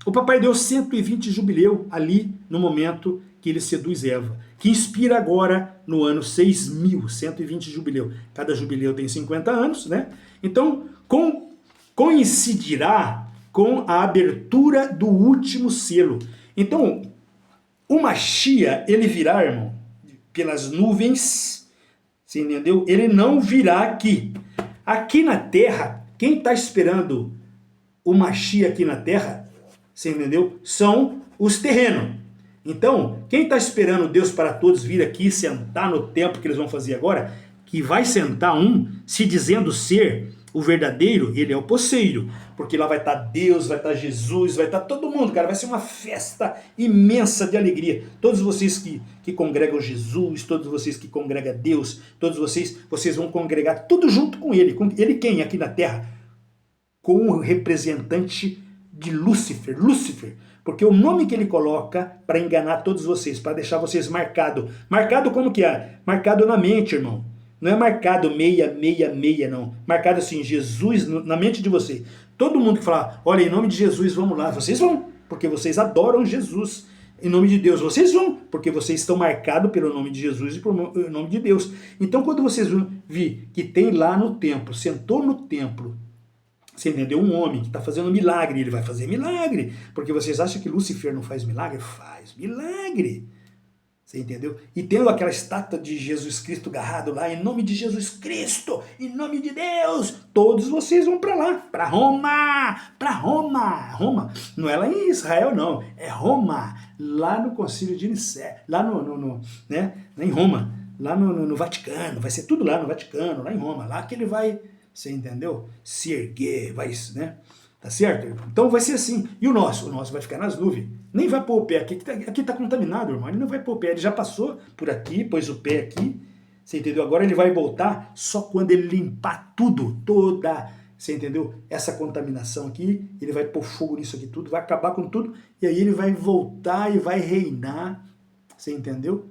O papai deu 120 jubileu ali no momento que ele seduz Eva, que inspira agora no ano 6.000, 120 jubileu. Cada jubileu tem 50 anos, né? Então, coincidirá com a abertura do último selo. Então, o Mashiach, ele virá, irmão, pelas nuvens, você entendeu? Ele não virá aqui. Aqui na terra, quem está esperando o Mashiach aqui na terra, você entendeu? São os terrenos. Então, quem está esperando Deus para todos vir aqui sentar no templo que eles vão fazer agora, que vai sentar um se dizendo ser o verdadeiro, ele é o posseiro, porque lá vai estar Deus, vai estar Jesus, vai estar todo mundo, cara, vai ser uma festa imensa de alegria. Todos vocês que congregam Jesus, todos vocês que congregam Deus, todos vocês vão congregar tudo junto com ele quem aqui na terra? Com o representante de Lúcifer, porque o nome que ele coloca para enganar todos vocês, para deixar vocês marcado como que é? Marcado na mente, irmão. Não é marcado 666, não. Marcado assim, Jesus na mente de você. Todo mundo que fala, olha, em nome de Jesus, vamos lá. Vocês vão, porque vocês adoram Jesus. Em nome de Deus, vocês vão, porque vocês estão marcados pelo nome de Jesus e pelo nome de Deus. Então, quando vocês vir que tem lá no templo, sentou no templo, você entendeu? Um homem que está fazendo milagre, ele vai fazer milagre. Porque vocês acham que Lúcifer não faz milagre? Faz milagre. Você entendeu? E tendo aquela estátua de Jesus Cristo agarrado lá, em nome de Jesus Cristo, em nome de Deus, todos vocês vão para lá, para Roma. Roma, não é lá em Israel não, é Roma, lá no Concílio de Nicéia, lá né, lá em Roma, lá no Vaticano, vai ser tudo lá no Vaticano, lá em Roma, lá que ele vai, você entendeu? Se erguer, vai, né? Tá certo? Então vai ser assim. E o nosso vai ficar nas nuvens. Nem vai pôr o pé aqui. Aqui tá contaminado, irmão. Ele não vai pôr o pé. Ele já passou por aqui, pôs o pé aqui. Você entendeu? Agora ele vai voltar só quando ele limpar tudo. Você entendeu? Essa contaminação aqui. Ele vai pôr fogo nisso aqui tudo. Vai acabar com tudo. E aí ele vai voltar e vai reinar. Você entendeu?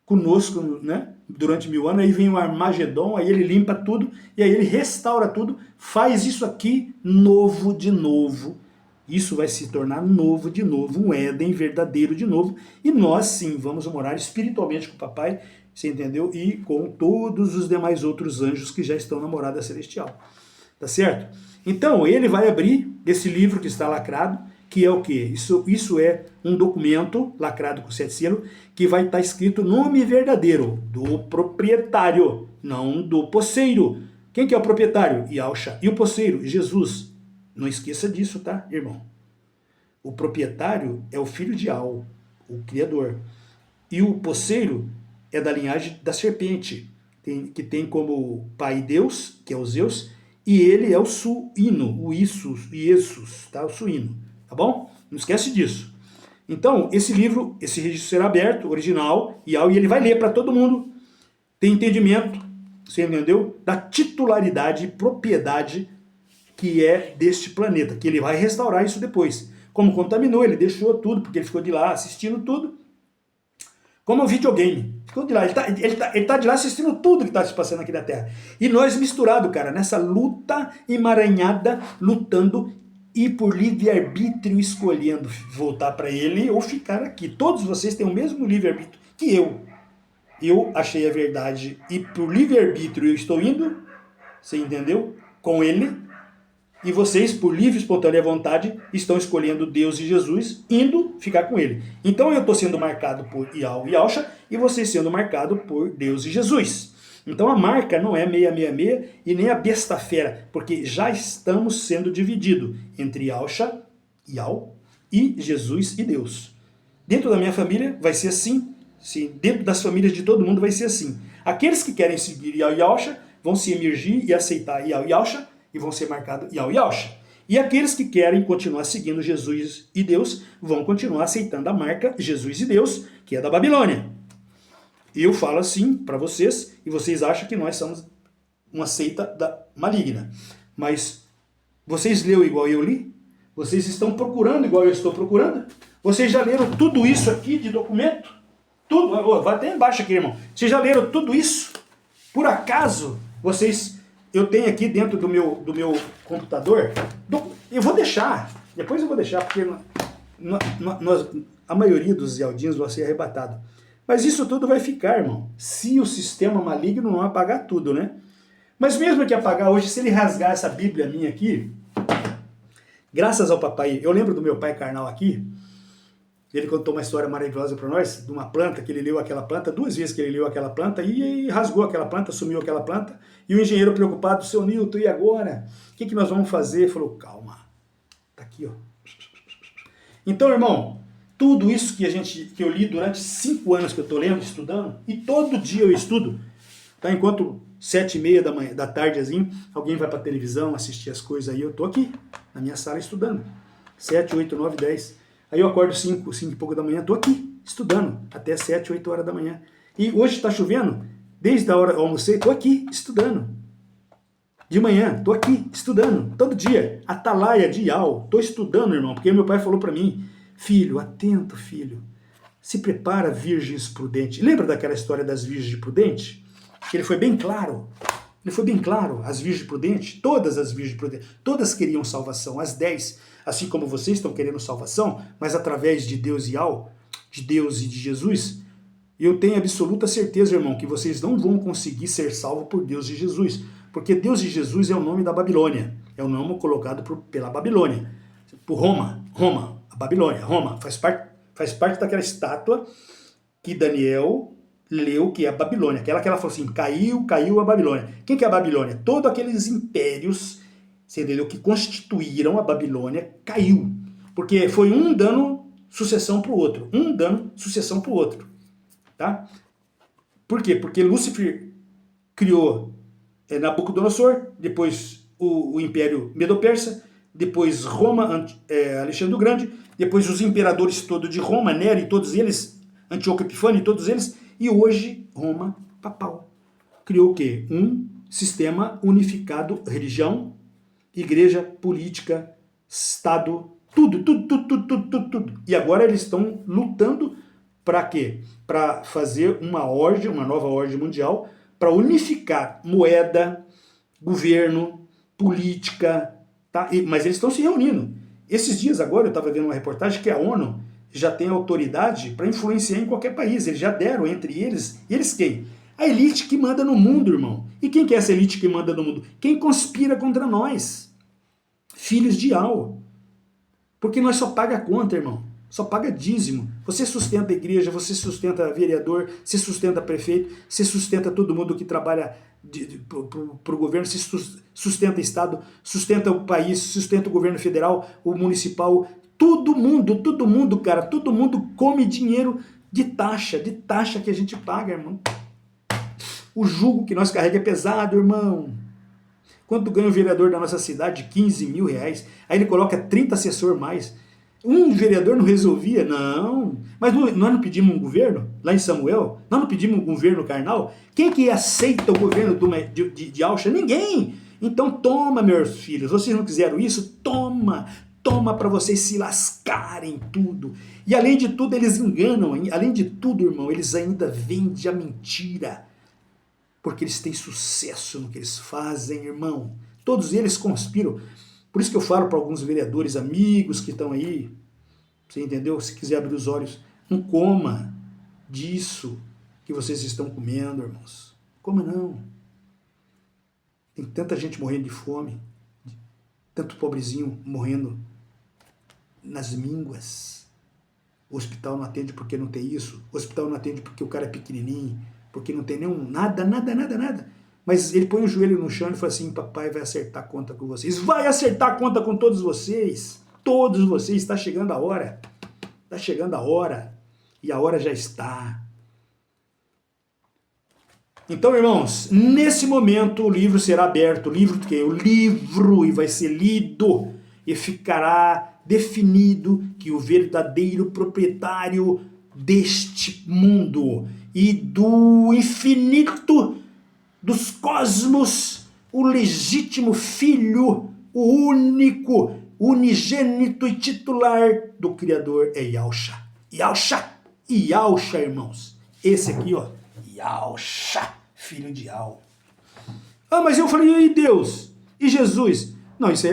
Conosco, né? Durante 1000 anos, aí vem o Armagedon, aí ele limpa tudo, e aí ele restaura tudo, faz isso aqui novo de novo. Isso vai se tornar novo de novo, um Éden verdadeiro de novo, e nós sim vamos morar espiritualmente com o papai, você entendeu? E com todos os demais outros anjos que já estão na morada celestial. Tá certo? Então, ele vai abrir esse livro que está lacrado, que é o quê? Isso é um documento lacrado com 7 selos, que vai estar escrito nome verdadeiro do proprietário, não do posseiro. Quem que é o proprietário? Yahshua. E o posseiro? Jesus. Não esqueça disso, tá, irmão? O proprietário é o filho de Al, o Criador. E o posseiro é da linhagem da serpente, que tem como pai Deus, que é o Zeus, e ele é o suíno, o Isus, tá? O suíno. Tá bom? Não esquece disso. Então, esse livro, esse registro será aberto, original, e ele vai ler para todo mundo ter entendimento, você entendeu? Da titularidade e propriedade que é deste planeta, que ele vai restaurar isso depois. Como contaminou, ele deixou tudo, porque ele ficou de lá assistindo tudo, como um videogame. Ficou de lá, ele tá de lá assistindo tudo que está se passando aqui na Terra. E nós misturado, cara, nessa luta emaranhada, lutando e por livre-arbítrio escolhendo voltar para ele ou ficar aqui. Todos vocês têm o mesmo livre-arbítrio que eu. Eu achei a verdade e por livre-arbítrio eu estou indo, você entendeu? Com ele. E vocês, por livre e espontânea vontade, estão escolhendo Deus e Jesus, indo ficar com ele. Então eu estou sendo marcado por Yahshua e vocês sendo marcados por Deus e Jesus. Então a marca não é 666 e nem a besta fera, porque já estamos sendo divididos entre Yahshua, e Jesus e Deus. Dentro da minha família vai ser assim, sim. Dentro das famílias de todo mundo vai ser assim. Aqueles que querem seguir Yahshua vão se emergir e aceitar Yahshua e vão ser marcados Yahshua. E aqueles que querem continuar seguindo Jesus e Deus vão continuar aceitando a marca Jesus e Deus, que é da Babilônia. Eu falo assim para vocês, e vocês acham que nós somos uma seita maligna. Mas vocês leram igual eu li? Vocês estão procurando igual eu estou procurando? Vocês já leram tudo isso aqui de documento? Tudo? Vai até embaixo aqui, irmão. Vocês já leram tudo isso? Por acaso, eu tenho aqui dentro do meu computador, eu vou deixar Depois eu vou deixar, porque a maioria dos Zaldinhos vai ser arrebatado. Mas isso tudo vai ficar, irmão, se o sistema maligno não apagar tudo, né? Mas mesmo que apagar hoje, se ele rasgar essa Bíblia minha aqui, graças ao papai, eu lembro do meu pai carnal aqui, ele contou uma história maravilhosa para nós, de uma planta, que ele leu aquela planta, 2 vezes que ele leu aquela planta, e rasgou aquela planta, sumiu aquela planta, e o engenheiro preocupado, seu Nilton, e agora? O que nós vamos fazer? Ele falou, calma, tá aqui, ó. Então, irmão, tudo isso que eu li durante 5 anos que eu estou lendo, estudando, e todo dia eu estudo, tá? Enquanto 7h30 da tarde, assim, alguém vai para a televisão assistir as coisas aí, eu tô aqui, na minha sala estudando. 7, 8, 9, 10. Aí eu acordo 5 e pouco da manhã, tô aqui, estudando, até 7, 8 horas da manhã. E hoje está chovendo, desde a hora que eu almocei, tô aqui, estudando. De manhã, tô aqui, estudando, todo dia. Atalaia, dial, tô estudando, irmão, porque meu pai falou para mim, filho, atento, filho, se prepara, virgens prudentes. Lembra daquela história das virgens prudentes? Que ele foi bem claro. Ele foi bem claro, as virgens prudentes, todas as virgens prudentes, todas queriam salvação, as 10, assim como vocês estão querendo salvação, mas através de Deus de Deus e de Jesus, eu tenho absoluta certeza, irmão, que vocês não vão conseguir ser salvos por Deus e Jesus, porque Deus e Jesus é o nome da Babilônia, é o nome colocado pela Babilônia, por Roma, a Babilônia, Roma, faz parte daquela estátua que Daniel leu, que é a Babilônia, aquela que ela falou assim, caiu a Babilônia. Quem que é a Babilônia? Todos aqueles impérios, você entendeu, que constituíram a Babilônia, caiu. Porque foi um dando sucessão para o outro. Tá? Por quê? Porque Lúcifer criou Nabucodonosor, depois o Império Medo-Persa, depois Roma, Alexandre o Grande, depois os imperadores todos de Roma, Nero e todos eles, Antíoco Epifânio e todos eles, e hoje Roma papal. Criou o quê? Um sistema unificado, religião, igreja, política, Estado, tudo. E agora eles estão lutando para quê? Para fazer uma nova ordem mundial, para unificar moeda, governo, política, tá? Mas eles estão se reunindo. Esses dias agora eu estava vendo uma reportagem que a ONU já tem autoridade para influenciar em qualquer país. Eles já deram entre eles. E eles quem? A elite que manda no mundo, irmão. E quem que é essa elite que manda no mundo? Quem conspira contra nós. Filhos de Al. Porque nós só paga conta, irmão. Só paga dízimo. Você sustenta a igreja, você sustenta vereador, você sustenta prefeito, você sustenta todo mundo que trabalha para o governo, você sustenta o Estado, sustenta o país, sustenta o governo federal, o municipal. Todo mundo, cara, todo mundo come dinheiro de taxa que a gente paga, irmão. O jugo que nós carregamos é pesado, irmão. Quanto ganha o vereador da nossa cidade? 15 mil reais. Aí ele coloca 30 assessor mais. Um vereador não resolvia? Não. Mas nós não pedimos um governo? Lá em Samuel? Nós não pedimos um governo carnal? Quem que aceita o governo de Alcha? Ninguém. Então toma, meus filhos. Vocês não quiseram isso? Toma para vocês se lascarem tudo. E além de tudo, eles enganam. Além de tudo, irmão, eles ainda vendem a mentira. Porque eles têm sucesso no que eles fazem, irmão. Todos eles conspiram. Por isso que eu falo para alguns vereadores, amigos que estão aí, você entendeu? Se quiser abrir os olhos, não coma disso que vocês estão comendo, irmãos. Coma não. Tem tanta gente morrendo de fome, tanto pobrezinho morrendo nas mínguas. O hospital não atende porque não tem isso. O hospital não atende porque o cara é pequenininho, porque não tem nenhum nada. Mas ele põe o joelho no chão e fala assim, papai vai acertar a conta com vocês. Vai acertar a conta com todos vocês. Todos vocês, está chegando a hora. Está chegando a hora. E a hora já está. Então, irmãos, nesse momento o livro será aberto. O livro de quem? O livro, e vai ser lido. E ficará definido que o verdadeiro proprietário deste mundo e do infinito dos cosmos, o legítimo filho, o único, unigênito e titular do Criador é Yahshua. Yahshua, irmãos. Esse aqui, ó, Yahshua, filho de Al. Ah, mas eu falei, e Deus? E Jesus? Não, isso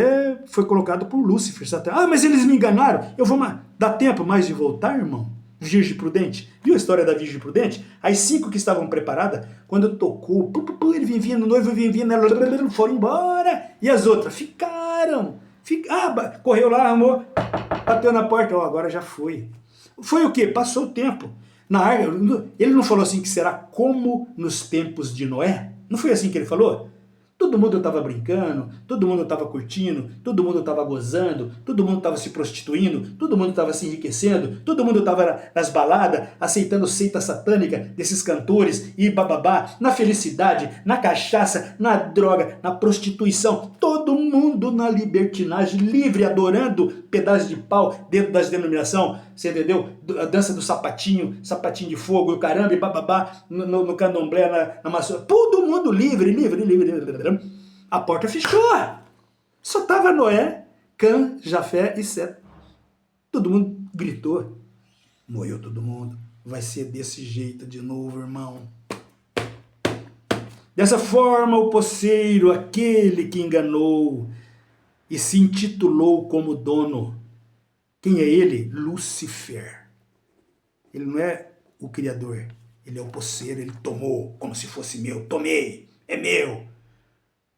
foi colocado por Lúcifer, Satanás. Ah, mas eles me enganaram. Eu vou dar tempo mais de voltar, irmão? Virgem prudente. Viu a história da Virgem prudente? As 5 que estavam preparadas, quando tocou, ele vinha vindo, o noivo vinha vindo, foram embora. E as outras ficaram. Correu lá, arrumou, bateu na porta, agora já foi. Foi o quê? Passou o tempo. Na arca, ele não falou assim que será como nos tempos de Noé? Não foi assim que ele falou? Todo mundo estava brincando, todo mundo estava curtindo, todo mundo estava gozando, todo mundo estava se prostituindo, todo mundo estava se enriquecendo, todo mundo estava nas baladas, aceitando seita satânica desses cantores e bababá, na felicidade, na cachaça, na droga, na prostituição, todo mundo na libertinagem, livre, adorando pedaço de pau dentro das denominações, você entendeu? A dança do sapatinho de fogo, o caramba, e bababá, no candomblé, na maçã, todo mundo livre. A porta fechou. Só tava Noé, Cã, Jafé e Sete. Todo mundo gritou. Morreu todo mundo. Vai ser desse jeito de novo, irmão. Dessa forma, o poceiro, aquele que enganou e se intitulou como dono. Quem é ele? Lúcifer. Ele não é o criador. Ele é o poceiro. Ele tomou como se fosse meu. Tomei. É meu.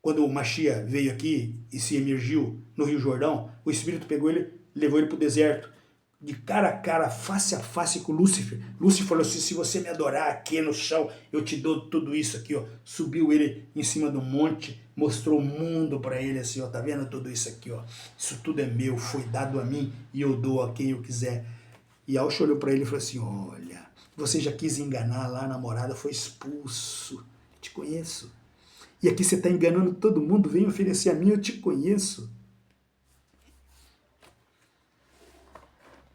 Quando o Mashiach veio aqui e se emergiu no Rio Jordão, o Espírito pegou ele, levou ele para o deserto, de cara a cara, face a face com Lúcifer. Lúcifer falou assim, se você me adorar aqui no chão, eu te dou tudo isso aqui, ó. Subiu ele em cima do monte, mostrou o mundo para ele assim, ó, tá vendo tudo isso aqui, ó. Isso tudo é meu, foi dado a mim e eu dou a quem eu quiser. E Alcha olhou para ele e falou assim, olha, você já quis enganar lá a namorada, foi expulso. Te conheço. E aqui você está enganando todo mundo, vem oferecer a mim, eu te conheço.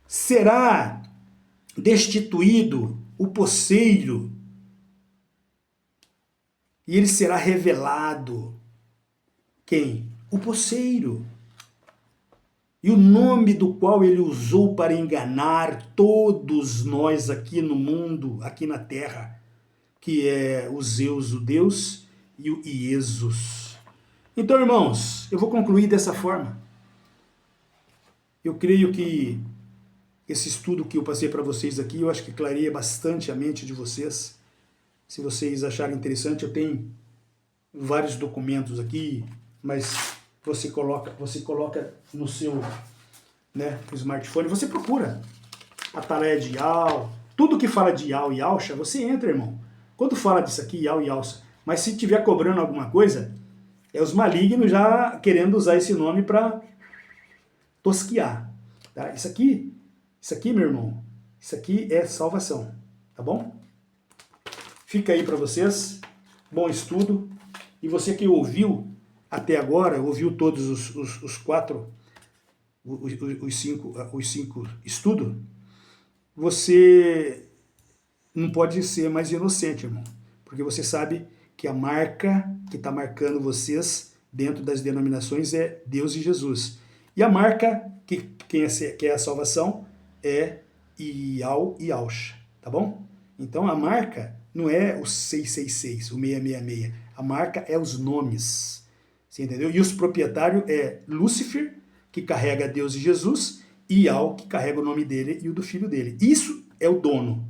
Será destituído o poceiro e ele será revelado. Quem? O poceiro. E o nome do qual ele usou para enganar todos nós aqui no mundo, aqui na terra, que é o Zeus, o Deus, e o Iesus. Então, irmãos, eu vou concluir dessa forma. Eu creio que esse estudo que eu passei para vocês aqui, eu acho que clareia bastante a mente de vocês. Se vocês acharem interessante, eu tenho vários documentos aqui, mas você coloca no seu, né, smartphone, você procura Ataleia de Yal, tudo que fala de Yal e Alcha, você entra, irmão. Quando fala disso aqui, Yal e Alcha, mas se tiver cobrando alguma coisa, é os malignos já querendo usar esse nome para tosquiar. Tá? Isso aqui, meu irmão, isso aqui é salvação, tá bom? Fica aí para vocês, bom estudo. E você que ouviu até agora, ouviu todos os 5 estudos, você não pode ser mais inocente, irmão, porque você sabe que a marca que está marcando vocês dentro das denominações é Deus e Jesus. E a marca que é a salvação é Ial e Alcha, tá bom? Então a marca não é o 666, o 666. A marca é os nomes, você entendeu? E os proprietários é Lúcifer, que carrega Deus e Jesus, e Ial, que carrega o nome dele e o do filho dele. Isso é o dono.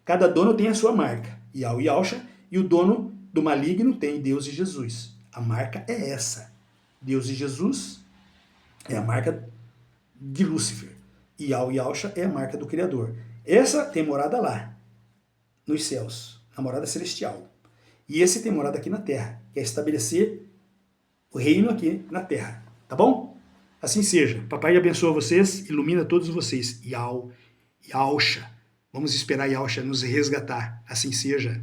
Cada dono tem a sua marca, Ial e Alcha, e o dono do maligno tem Deus e Jesus. A marca é essa. Deus e Jesus é a marca de Lúcifer. Ial e Alcha é a marca do Criador. Essa tem morada lá, nos céus, a morada celestial. E esse tem morada aqui na terra, que é estabelecer o reino aqui na terra. Tá bom? Assim seja. Papai abençoa vocês, ilumina todos vocês. Ial e Alcha. Vamos esperar Yalcha nos resgatar. Assim seja.